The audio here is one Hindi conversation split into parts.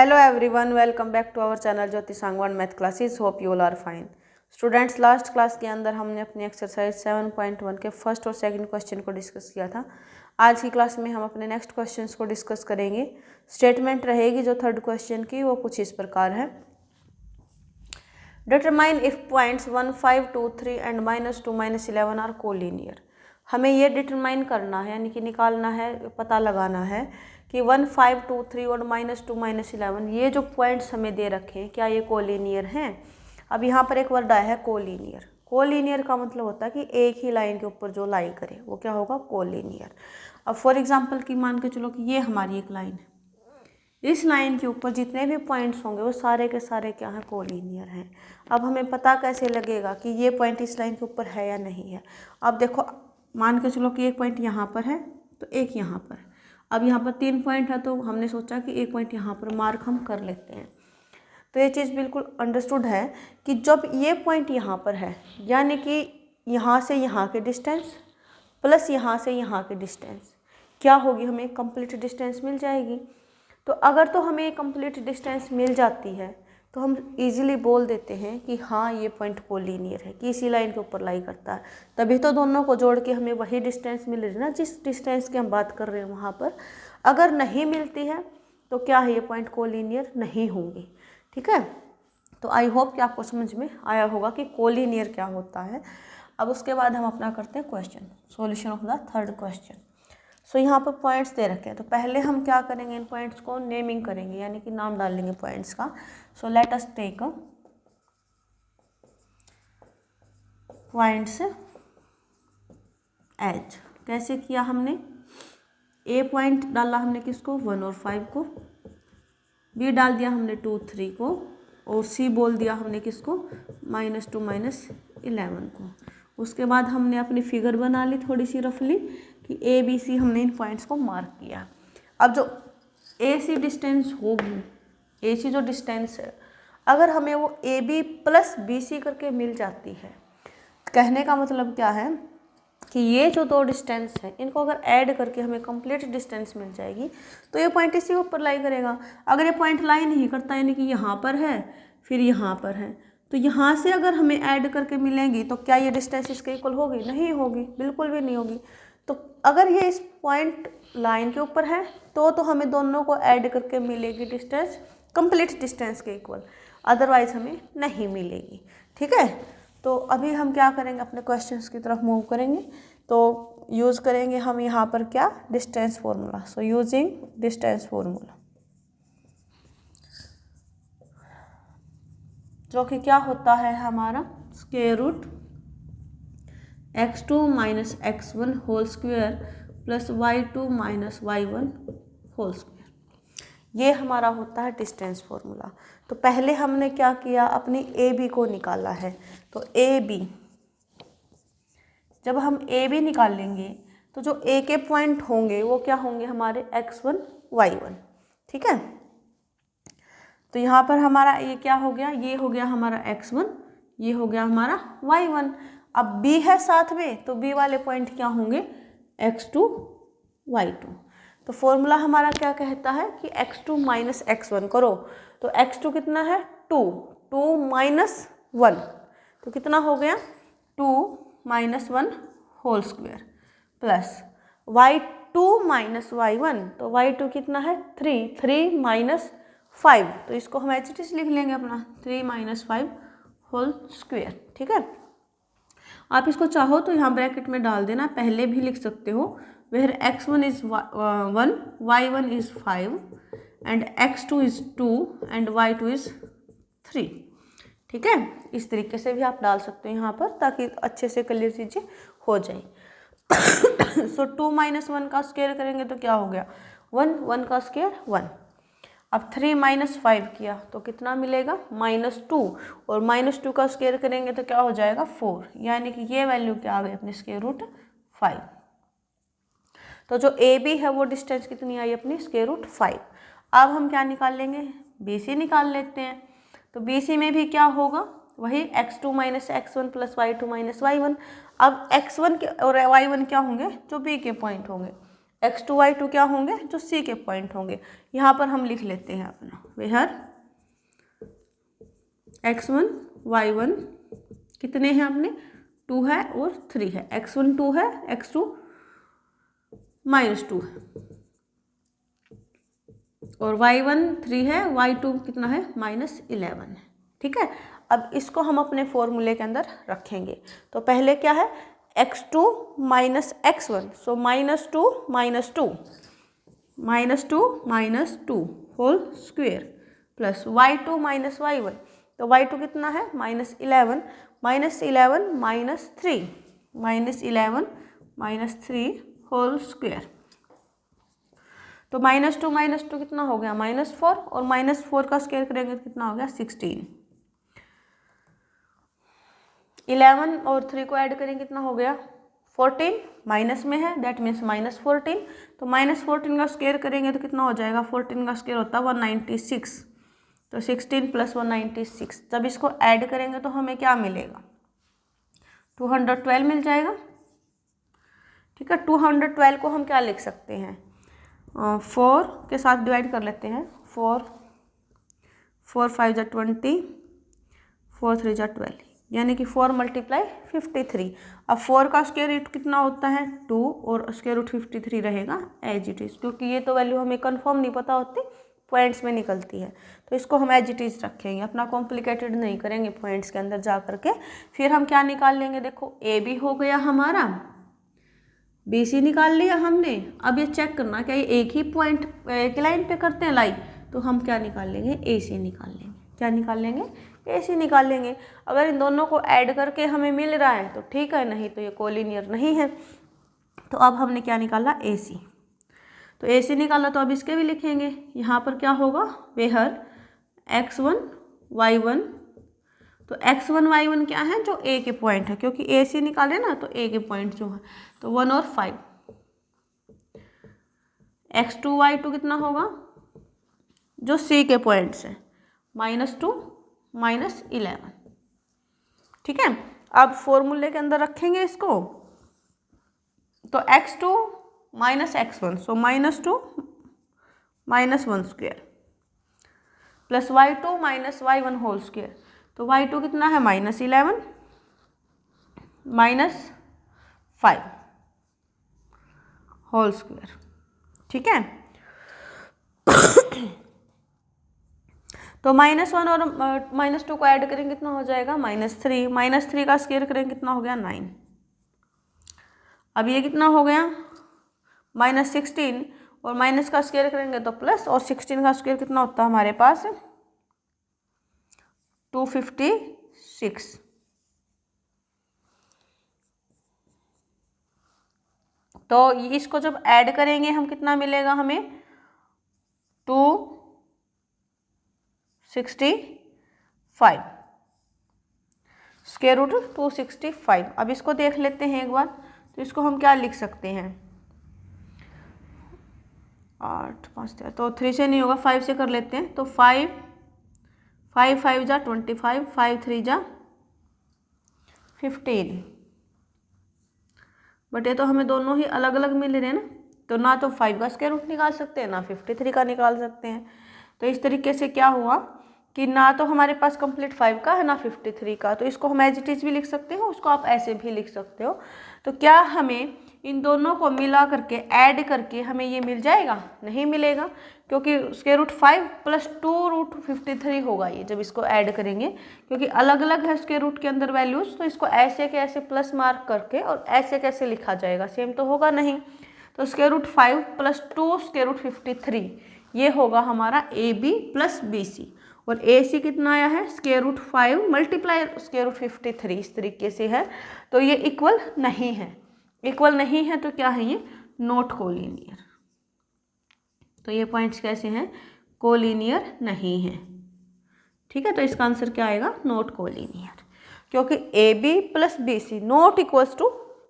Hello everyone, welcome back to our channel Jyoti Sangwan math classes. Hope you all are fine. Students, last class के अंदर हमने अपनी एक्सरसाइज 7.1 के फर्स्ट और सेकंड क्वेश्चन को डिस्कस किया था. आज की क्लास में हम अपने नेक्स्ट क्वेश्चंस को डिस्कस करेंगे. स्टेटमेंट रहेगी जो थर्ड क्वेश्चन की, वो कुछ इस प्रकार है. Determine if points 1, 5, 2, 3 and -2, -11 are collinear. हमें ये डिटरमाइन करना है, यानी कि निकालना है, पता लगाना है कि 1, 5, 2, 3 और -2, -11 ये जो पॉइंट्स हमें दे रखे हैं क्या ये कोलिनियर हैं. अब यहाँ पर एक वर्ड आया है कोलिनियर. कोलिनियर का मतलब होता है कि एक ही लाइन के ऊपर जो लाई करे वो क्या होगा, कोलिनियर. अब फॉर एग्जांपल की मान के चलो कि ये हमारी एक लाइन है. इस लाइन के ऊपर जितने भी पॉइंट्स होंगे वो सारे के सारे क्या हैं, कोलिनियर हैं. अब हमें पता कैसे लगेगा कि ये पॉइंट इस लाइन के ऊपर है या नहीं है. अब देखो, मान के चलो कि एक पॉइंट यहाँ पर है तो एक यहाँ पर है. अब यहाँ पर 3 पॉइंट है तो हमने सोचा कि एक पॉइंट यहाँ पर मार्क हम कर लेते हैं. तो ये चीज़ बिल्कुल अंडरस्टूड है कि जब ये पॉइंट यहाँ पर है, यानी कि यहाँ से यहाँ के डिस्टेंस प्लस यहाँ से यहाँ की डिस्टेंस क्या होगी, हमें कंप्लीट डिस्टेंस मिल जाएगी. तो अगर तो हमें कंप्लीट डिस्टेंस मिल जाती है तो हम इजीली बोल देते हैं कि हाँ ये पॉइंट कोलिनियर है, कि इसी लाइन के ऊपर लाई करता है. तभी तो दोनों को जोड़ के हमें वही डिस्टेंस मिल रही है ना, जिस डिस्टेंस की हम बात कर रहे हैं वहाँ पर. अगर नहीं मिलती है तो क्या है, ये पॉइंट कोलिनियर नहीं होंगे. ठीक है, तो आई होप कि आपको समझ में आया होगा कि कोलिनियर क्या होता है. अब उसके बाद हम अपना करते हैं question, solution of the third question. So यहाँ पर पॉइंट्स दे रखे हैं, तो पहले हम क्या करेंगे, इन पॉइंट्स को नेमिंग करेंगे, यानी कि नाम डाल लेंगे पॉइंट्स का. So let us take points as. कैसे किया हमने, ए पॉइंट डाला हमने किसको, 1 और 5 को. बी डाल दिया हमने 2, 3 को. और सी बोल दिया हमने किसको, -2, -11 को. उसके बाद हमने अपनी फिगर बना ली थोड़ी सी रफली कि ए बी सी हमने इन पॉइंट्स को मार्क किया. अब जो ए सी डिस्टेंस होगी, ए सी जो डिस्टेंस है, अगर हमें वो A B plus B C करके मिल जाती है, कहने का मतलब क्या है कि ये जो दो डिस्टेंस है इनको अगर ऐड करके हमें कंप्लीट डिस्टेंस मिल जाएगी तो ये पॉइंट इसी ऊपर लाई करेगा. अगर ये पॉइंट लाई नहीं करता, यानी कि यहाँ पर है फिर यहाँ पर है, तो यहाँ से अगर हमें ऐड करके मिलेंगी तो क्या ये डिस्टेंस इसके इक्वल होगी, नहीं होगी, बिल्कुल भी नहीं होगी. तो अगर ये इस पॉइंट लाइन के ऊपर है तो हमें दोनों को ऐड करके मिलेगी डिस्टेंस कंप्लीट डिस्टेंस के इक्वल, अदरवाइज हमें नहीं मिलेगी. ठीक है, तो अभी हम क्या करेंगे, अपने क्वेश्चंस की तरफ मूव करेंगे. तो यूज़ करेंगे हम यहाँ पर क्या, distance formula. So using distance formula, जो कि क्या होता है हमारा, square root x2 - x1 whole square plus y2 - y1 whole square. ये हमारा होता है डिस्टेंस फार्मूला. तो पहले हमने क्या किया, अपनी ए बी को निकाला है. तो ए बी, जब हम ए बी निकाल लेंगे तो जो ए के पॉइंट होंगे वो क्या होंगे, हमारे x1 y1. ठीक है, तो यहाँ पर हमारा ये क्या हो गया, ये हो गया हमारा x1, ये हो गया हमारा y1. अब b है साथ में, तो b वाले पॉइंट क्या होंगे, x2 y2. तो फॉर्मूला हमारा क्या कहता है कि x2 - x1 करो. तो x2 कितना है, 2 -1, तो कितना हो गया, 2 - 1 whole square plus y2 - y1, तो y2 कितना है, 3 - 5, तो इसको हम एच टी लिख लेंगे अपना, 3 - 5 होल स्क्वायर. ठीक है, आप इसको चाहो तो यहाँ ब्रैकेट में डाल देना, पहले भी लिख सकते हो. Where x1 is 1, y1 is 5 and x2 is 2 and y2 is 3. ठीक है, इस तरीके से भी आप डाल सकते हो यहाँ पर, ताकि अच्छे से क्लियर चीज़ें हो जाए. सो 2 - 1 का स्क्वायर करेंगे तो क्या हो गया, 1 का स्क्वायर 1. अब 3 - 5 किया तो कितना मिलेगा, -2, और -2 का स्क्वायर करेंगे तो क्या हो जाएगा, 4, यानी कि ये वैल्यू क्या आ गई अपनी, स्क्वायर रूट 5. तो जो ए बी है वो डिस्टेंस कितनी आई अपनी, स्क्वायर रूट 5. अब हम क्या निकाल लेंगे, बी सी निकाल लेते हैं. तो बी सी में भी क्या होगा, वही x2 - x1 plus y2 - y1. अब x1 के और y1 क्या होंगे, जो बी के पॉइंट होंगे. x2 y2 क्या होंगे, जो सी के पॉइंट होंगे। यहाँ पर हम लिख लेते हैं अपना, वेयर x1 y1 कितने हैं अपने, 2 है और 3 है, x1 2 है, x2 -2 है और y1 3 है, y2 कितना है, -11 है। ठीक है, अब इसको हम अपने फॉर्मूले के अंदर रखेंगे। तो पहले क्या है, x2 - x1, so -2 whole square plus y2 - y1, तो y2 कितना है, -11 -3 होल स्क्वेयर। तो -2 कितना हो गया, -4 और -4 का स्क्वायर करेंगे तो कितना हो गया, 16। 11 और 3 को ऐड करेंगे कितना हो गया, 14, माइनस में है दैट मीन्स -14, तो -14 का स्क्वायर करेंगे तो कितना हो जाएगा, 14 का स्क्वायर होता है 196, तो 16 + 196, जब इसको ऐड करेंगे तो हमें क्या मिलेगा, 212 मिल जाएगा। ठीक है, 212 को हम क्या लिख सकते हैं, 4 के साथ डिवाइड कर लेते हैं, 4 5 = 20, 4 3 = 12, यानी कि 4 × 53। अब 4 का स्क्वायर रूट कितना होता है, 2 और स्क्वायर रूट 53 रहेगा एज इट इज़, क्योंकि ये तो वैल्यू हमें कंफर्म नहीं पता होती, पॉइंट्स में निकलती है, तो इसको हम एज इट इज़ रखेंगे, अपना कॉम्प्लिकेटेड नहीं करेंगे पॉइंट्स के अंदर जा करके। फिर हम क्या निकाल लेंगे, देखो ए बी हो गया हमारा, बी सी निकाल लिया हमने। अब ये चेक करना क्या ये एक ही पॉइंट एक लाइन पे करते हैं लाई, तो हम क्या निकाल लेंगे, ए सी निकाल लेंगे। क्या निकाल लेंगे, ए सी निकाल लेंगे। अगर इन दोनों को ऐड करके हमें मिल रहा है तो ठीक है, नहीं तो ये कोलिनियर नहीं है। तो अब हमने क्या निकाला, ए सी, तो ए सी निकाला, तो अब इसके भी लिखेंगे। यहाँ पर क्या होगा, वेयर x1 y1, तो x1 y1 क्या है, जो ए के पॉइंट है, क्योंकि ए सी निकाले ना तो ए के पॉइंट जो है, तो 1 और 5। x2 y2 कितना होगा, जो सी के पॉइंट्स है, -2 -11। ठीक है, अब फॉर्मूले के अंदर रखेंगे इसको, तो x2 - x1, so -2 -1 square plus y2 - y1 whole square, तो y2 कितना है, -11 -5 होल स्क्वायर। ठीक है, तो -1 और -2 को ऐड करेंगे कितना हो जाएगा, -3, -3 का स्क्वायर करेंगे कितना हो गया, 9। अब ये कितना हो गया, -16 और माइनस का स्क्वायर करेंगे तो प्लस, और 16 का स्क्वायर कितना होता है हमारे पास, 256। तो इसको जब ऐड करेंगे हम कितना मिलेगा हमें, 265, स्क्वायर रूट 265। अब इसको देख लेते हैं एक बार, तो इसको हम क्या लिख सकते हैं, 8 5 तो 3 से नहीं होगा, 5 से कर लेते हैं। तो 5 5 5 = 25, 5 3 = 15। बट ये तो हमें दोनों ही अलग अलग मिल रहे हैं ना, तो ना तो 5 का स्क्वायर रूट निकाल सकते हैं, ना 53 का निकाल सकते हैं। तो इस तरीके से क्या हुआ कि ना तो हमारे पास कंप्लीट 5 का है ना 53 का, तो इसको हम एज इट इज भी लिख सकते हो, उसको आप ऐसे भी लिख सकते हो। तो क्या हमें इन दोनों को मिला करके ऐड करके हमें ये मिल जाएगा, नहीं मिलेगा, क्योंकि स्क्वायर रूट 5 + 2√53 होगा ये जब इसको ऐड करेंगे, क्योंकि अलग अलग है स्क्वायर रूट के अंदर वैल्यूज, तो इसको ऐसे के ऐसे प्लस मार्क करके और ऐसे कैसे लिखा जाएगा, सेम तो होगा नहीं। तो स्क्वायर रूट 5 + 2 √53 ये होगा हमारा AB + BC, और AC कितना आया है, स्क्वायर रूट 5 × स्क्वायर रूट 53, इस तरीके से है। तो ये इक्वल नहीं है, इक्वल नहीं है तो क्या है ये, नॉट कोलिनियर। तो ये पॉइंट्स कैसे हैं, कोलिनियर नहीं है। ठीक है, तो इसका आंसर क्या आएगा, नॉट कोलिनियर, क्योंकि AB + BC not equals to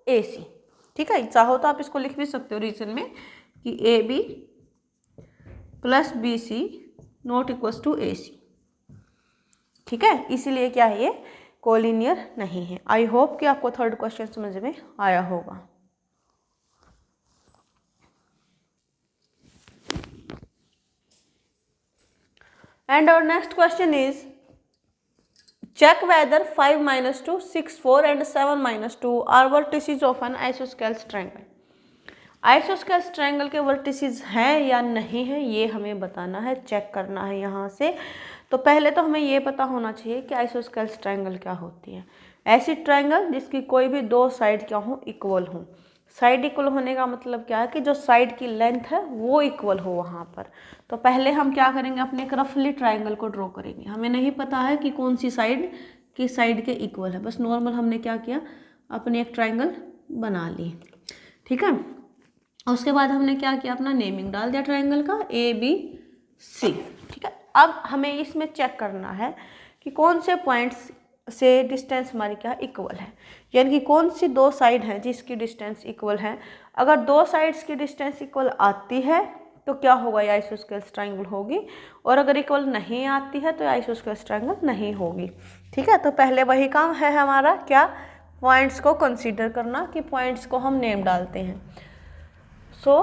AC। ठीक है, चाहो तो आप इसको लिख भी सकते हो रीजन में कि AB + BC not equals to AC। ठीक है, इसीलिए क्या है, ये कोलिनियर नहीं है। आई होप कि आपको थर्ड क्वेश्चन समझ में आया होगा। And our next question is, check whether 5 minus 2, 6, 4 and 7 minus 2 are vertices of an isosceles triangle. Isosceles triangle के वर्टिसेस हैं या नहीं है, ये हमें बताना है, चेक करना है यहाँ से। तो पहले तो हमें ये पता होना चाहिए कि आइसोस्केल्स ट्रायंगल क्या होती है। ऐसी ट्रायंगल जिसकी कोई भी दो साइड क्या हो, इक्वल हो। साइड इक्वल होने का मतलब क्या है कि जो साइड की लेंथ है वो इक्वल हो वहाँ पर। तो पहले हम क्या करेंगे, अपने एक रफली ट्रायंगल को ड्रॉ करेंगे। हमें नहीं पता है कि कौन सी साइड की साइड के इक्वल है, बस नॉर्मल हमने क्या किया, अपनी एक ट्रायंगल बना ली, ठीक है। उसके बाद हमने क्या किया, अपना नेमिंग डाल दिया ट्रायंगल का ABC, ठीक है। अब हमें इसमें चेक करना है कि कौन से पॉइंट्स से डिस्टेंस हमारी क्या इक्वल है, यानी कि कौन सी दो साइड हैं जिसकी डिस्टेंस इक्वल है। अगर दो साइड्स की डिस्टेंस इक्वल आती है तो क्या होगा, ये आइसोस्केल्स ट्रायंगल होगी, और अगर इक्वल नहीं आती है तो आइसोस्केल्स ट्रायंगल नहीं होगी, ठीक है। तो पहले वही काम है हमारा, क्या, पॉइंट्स को कंसीडर करना, कि पॉइंट्स को हम नेम डालते हैं। So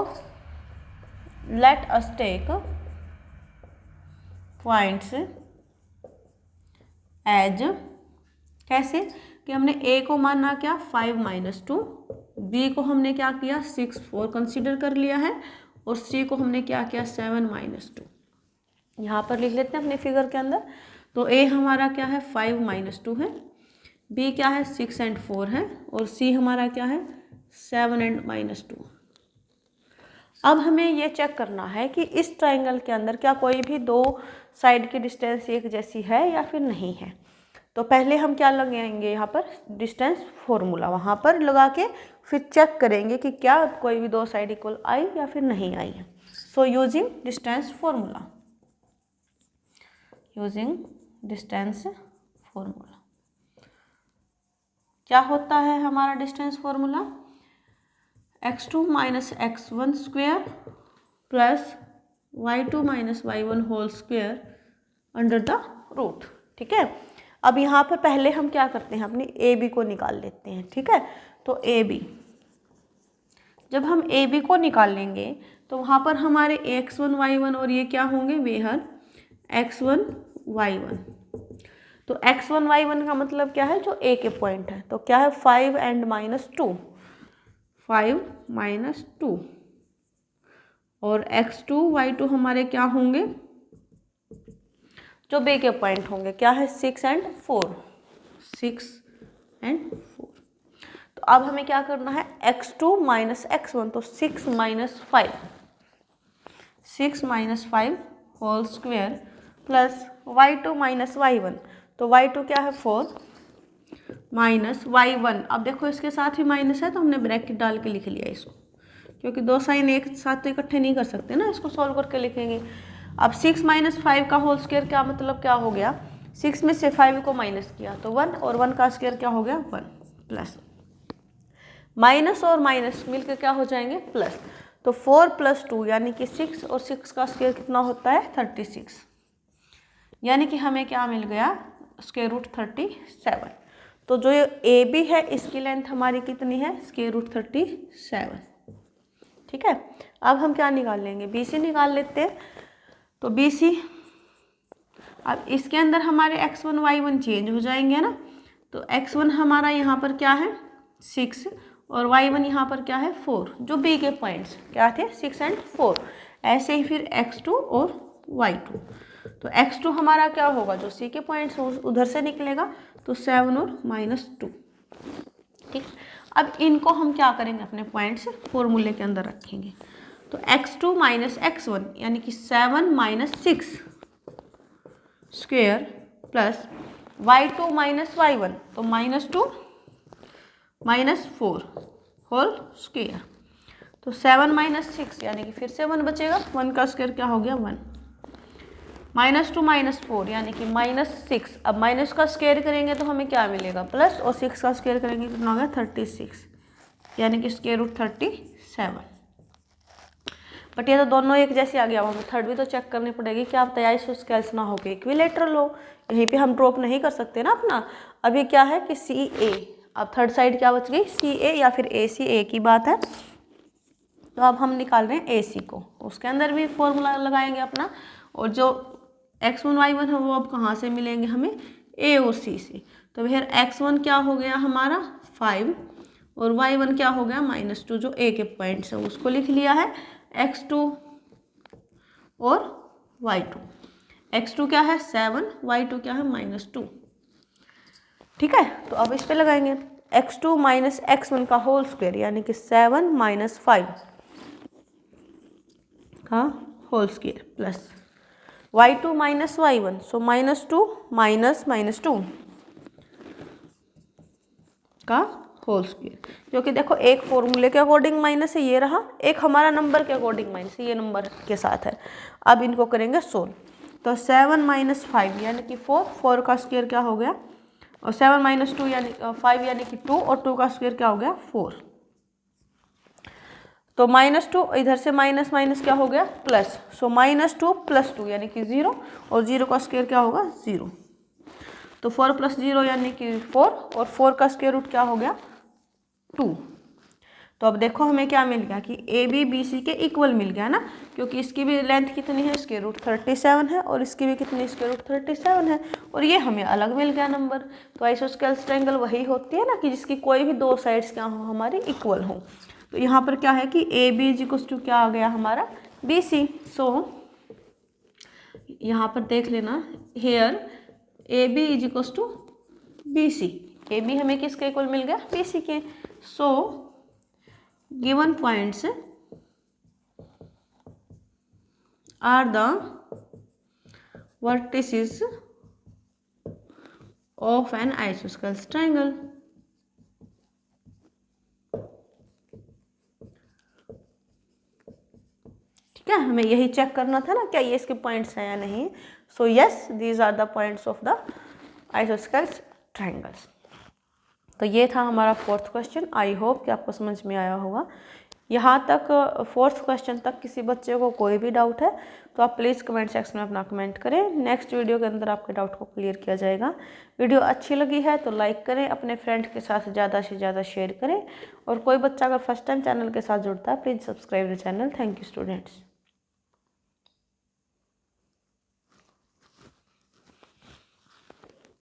let us take points as, कैसे कि हमने A को माना क्या 5 माइनस 2, B को हमने क्या किया 6, 4 कंसीडर कर लिया है, और C को हमने क्या किया 7 माइनस 2। यहाँ पर लिख लेते हैं अपने फिगर के अंदर। तो A हमारा क्या है 5 माइनस 2 है, B क्या है 6 एंड 4 है, और C हमारा क्या है 7 एंड माइनस 2। अब हमें ये चेक करना है कि इस ट्रायंगल के अंदर क्या कोई भी दो साइड की डिस्टेंस एक जैसी है या फिर नहीं है। तो पहले हम क्या लगाएंगे, यहाँ पर डिस्टेंस फॉर्मूला वहाँ पर लगा के फिर चेक करेंगे कि क्या कोई भी दो साइड इक्वल आई या फिर नहीं आई है। So using distance formula, using distance formula क्या होता है हमारा distance formula, x2 minus x1 square plus y2 minus y1 whole square under the root, ठीक है। अब यहाँ पर पहले हम क्या करते हैं, अपनी AB को निकाल लेते हैं, ठीक है। तो AB, जब हम AB को निकाल लेंगे तो वहाँ पर हमारे x1 y1 और ये क्या होंगे, वेहर x1 y1। तो x1 y1 का मतलब क्या है, जो A के पॉइंट है, तो क्या है 5 एंड माइनस 2, 5 माइनस 2, और x2 y2 हमारे क्या होंगे, जो B के पॉइंट होंगे, क्या है 6 एंड 4, 6 एंड 4। तो अब हमें क्या करना है, x2 माइनस x1, तो 6 minus 5, 6 minus 5 whole square plus y2 minus y1, तो y2 क्या है 4 माइनस y1। अब देखो इसके साथ ही माइनस है तो हमने ब्रैकेट डाल के लिख लिया इसको, क्योंकि दो साइन एक साथ तो इकट्ठे नहीं कर सकते ना, इसको सॉल्व करके लिखेंगे। अब 6 माइनस 5 का होल स्क्वायर क्या मतलब क्या हो गया, 6 में से 5 को माइनस किया तो 1, और 1 का स्क्वायर क्या हो गया 1, प्लस माइनस और माइनस मिलकर क्या हो जाएंगे प्लस, तो 4 प्लस 2 यानी कि 6, और 6 का स्क्वायर कितना होता है 36, यानी कि हमें क्या मिल गया स्क्वायर रूट 37। तो जो ए बी है इसकी लेंथ हमारी कितनी है, स्क्वायर रूट 37, ठीक है। अब हम क्या निकाल लेंगे, बी सी निकाल लेते हैं। तो बी सी, अब इसके अंदर हमारे x1 y1 चेंज हो जाएंगे ना, तो x1 हमारा यहाँ पर क्या है 6, और y1 यहाँ पर क्या है 4, जो b के पॉइंट्स क्या थे 6 एंड 4। ऐसे ही फिर x2 और y2, तो x2 हमारा क्या होगा, जो c के पॉइंट्स उधर से निकलेगा, तो 7 और -2, ठीक। अब इनको हम क्या करेंगे, अपने पॉइंट्स फॉर्मूले के अंदर रखेंगे। तो x2 माइनस x1 यानी कि 7 minus 6 square plus y2 minus y1, तो -2 माइनस 4 होल स्क्वेयर, तो 7 माइनस 6 यानी कि फिर से 1 बचेगा, 1 का स्क्वायर क्या हो गया 1, -2 माइनस 4 यानी कि -6। अब माइनस का स्क्वायर करेंगे तो हमें क्या मिलेगा प्लस, और 6 का स्क्वायर करेंगे कितना हो गया 36, यानी कि स्क्वायर रूट 37। बट ये तो दोनों एक जैसे आ गया, हमें थर्ड भी तो चेक करनी पड़ेगी कि आप आइसोस्केल्स ना हो के इक्विलेटरल हो। यहीं पे हम ड्रॉप नहीं कर सकते ना अपना। अभी क्या है कि सी ए, अब थर्ड साइड क्या बच गई सी ए या फिर ए सी, ए की बात है। तो अब हम निकाल रहे हैं ए सी को, उसके अंदर भी फॉर्मूला लगाएंगे अपना, और जो x1 y1 है वो अब कहाँ से मिलेंगे हमें, a और c से। तो फिर x1 क्या हो गया हमारा 5 और y1 क्या हो गया -2, जो a के पॉइंट्स है उसको लिख लिया है, x2 और y2। x2 क्या है 7, y2 क्या है -2। ठीक है, तो अब इस पे लगाएंगे x2 माइनस x1 का होल स्क्वायर यानी कि 7 माइनस 5 का whole square plus y2 minus y1, so -2 minus -2 का होल स्क्वायर, क्योंकि देखो एक फॉर्मूले के अकॉर्डिंग माइनस है ये रहा, एक हमारा नंबर के अकॉर्डिंग माइनस है ये नंबर के साथ है। अब इनको करेंगे सोल्व, तो 7 माइनस 5 यानी कि 4 का स्क्वायर क्या हो गया, और 7 माइनस 2 यानी 5 यानी कि 2, और 2 का स्क्वायर क्या हो गया 4। तो -2 इधर से माइनस माइनस क्या हो गया प्लस, सो -2 + 2 यानी कि 0, और 0 का स्क्वायर क्या होगा 0। तो 4 + 0 यानी कि 4, और 4 का स्क्वायर रूट क्या हो गया 2। तो अब देखो हमें क्या मिल गया कि ए बी बी सी के इक्वल मिल गया ना, क्योंकि इसकी भी लेंथ कितनी है स्क्वायर रूट 37 है, और इसकी भी कितनी स्क्वायर रूट 37 है, और ये हमें अलग मिल गया नंबर। तो आइसोस्केलेस ट्रायंगल वही होती है ना कि जिसकी कोई भी दो साइड्स क्या हो हमारी इक्वल हो। तो यहाँ पर क्या है कि A B is equal to क्या आ गया हमारा बी सी। सो यहाँ पर देख लेना here A B is equal to B C, A B हमें किसके इक्वल मिल गया बी सी के। So given points are the vertices of an isosceles triangle। ठीक है, हमें यही चेक करना था ना क्या ये इसके पॉइंट्स हैं या नहीं। So yes, these are the points of the isosceles triangles. तो ये था हमारा 4th क्वेश्चन। आई होप कि आपको समझ में आया होगा। यहाँ तक 4th क्वेश्चन तक किसी बच्चे को कोई भी डाउट है तो आप प्लीज़ कमेंट सेक्शन में अपना कमेंट करें, नेक्स्ट वीडियो के अंदर आपके डाउट को क्लियर किया जाएगा। वीडियो अच्छी लगी है तो लाइक करें, अपने फ्रेंड के साथ ज़्यादा से ज़्यादा शेयर करें, और कोई बच्चा अगर फर्स्ट टाइम चैनल के साथ जुड़ता है please subscribe the channel. Thank you students.